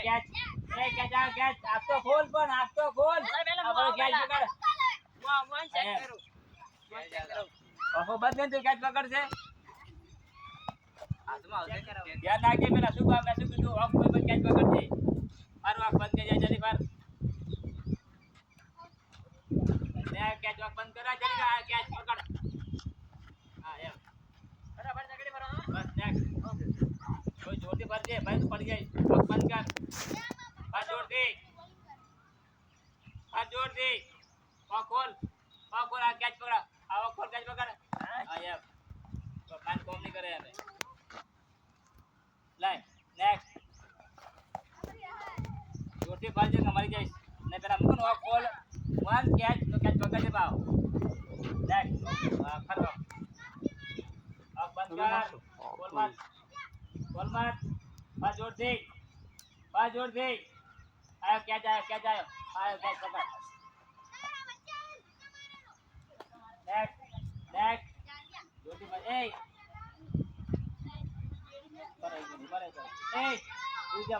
catch એ catch આ catch આપતો ખોલ પણ આપતો ખોલ આપણો કેચ પકડ હું ચેક કરું ઓહો બંધ તું કેચ પકડશે હાથમાં આવશે ધ્યાન રાખજે પેલા શું કામ મેં શું કીધું ઓફ કોઈ પણ કેચ પકડજે મારું આંખ બંધ કરી જાય જલ્દી માર લે કેચ બંધ કરા જલ્દી આ કેચ પકડ હા એમ બરાબર જગડી મારો બસ નેક્સ્ટ કોઈ જોરથી ભરજે ભાઈ તું પડી જાય આંખ બંધ કર હાથ જોરથી ખોલ આ કેચ પકડ આવો ખોલ કેચ પકડ હા એમ તો કાન કોમ નહીં કરે હવે લાઈ નેક્સ્ટ જોરથી ભરજે કે મરી જઈશ ને પેલા મૂકન ઓફ ખોલ વન કેચ તો કેચ પકડજે પાવ નેક્સ્ટ ખરો આંખ બંધ કર ખોલ મત બસ જોરથી આયો કેચ કેચ પકડ નેક્સ્ટ જોરથી ભર એ દૂર જા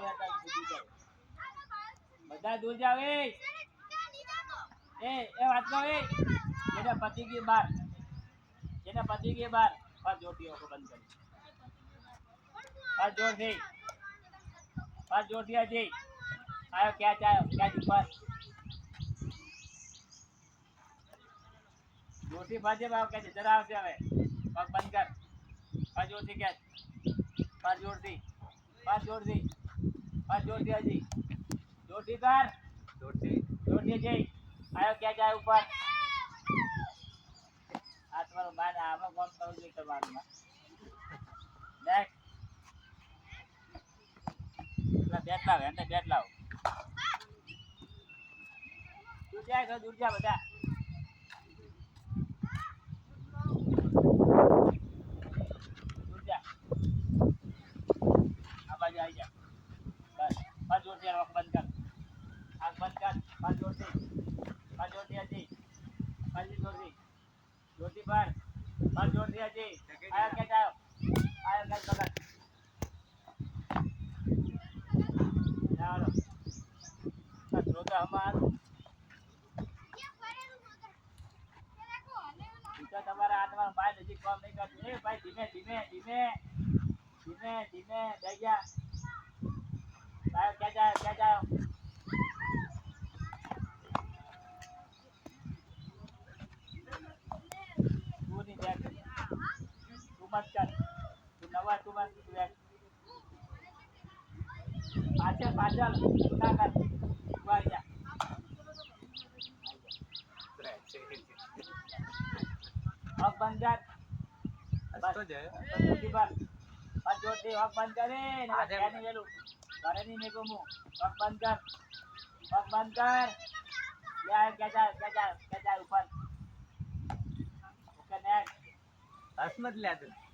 બધા દૂર જાવ એ વાત કહો જેને પતિ की बार बस जोरથી ઓકો બંધ કરી बस जोरથી અજી આયો કેચ ઉપર જોરથી ભરજે બાપ કે જરા આવશે હવે પગ બંધ કર બસ જોરથી કેચ બસ જોરથી હજી જોરથી કર જોરથી જઈ આયો કેચ આયો ઉપર આ તમારો માન આમાં કોમ કરવું જોઈએ તમારું નેક્સ્ટ બેટ લાવ દૂર જા બધા આ બાજુ આવી જા બસ જોરથી આંખ બંધ કર બસ જોરથી હજી જોરથી ભર બસ જોરથી હજી આયો કેચ પકડ ચાલો શ્રોતા હમાર તમારા હાથમાં બાય નજીક કામ નહીં કરતું એ ભાઈ ધીમે દઈ જા ક્યાં જાયો તું નહીં દેખ તું મત કર તું નવા તું મત દેખ પાછળ તું ના કર તું આવી જા હક બંધ કર બસ જોરથી હક બંધ કરે ને વેલું ઘરે નહીં મેકો હું હક બંધ કર લે આયો કેચ ઉપર ઓકે નેક્સ્ટ હસમત લે તું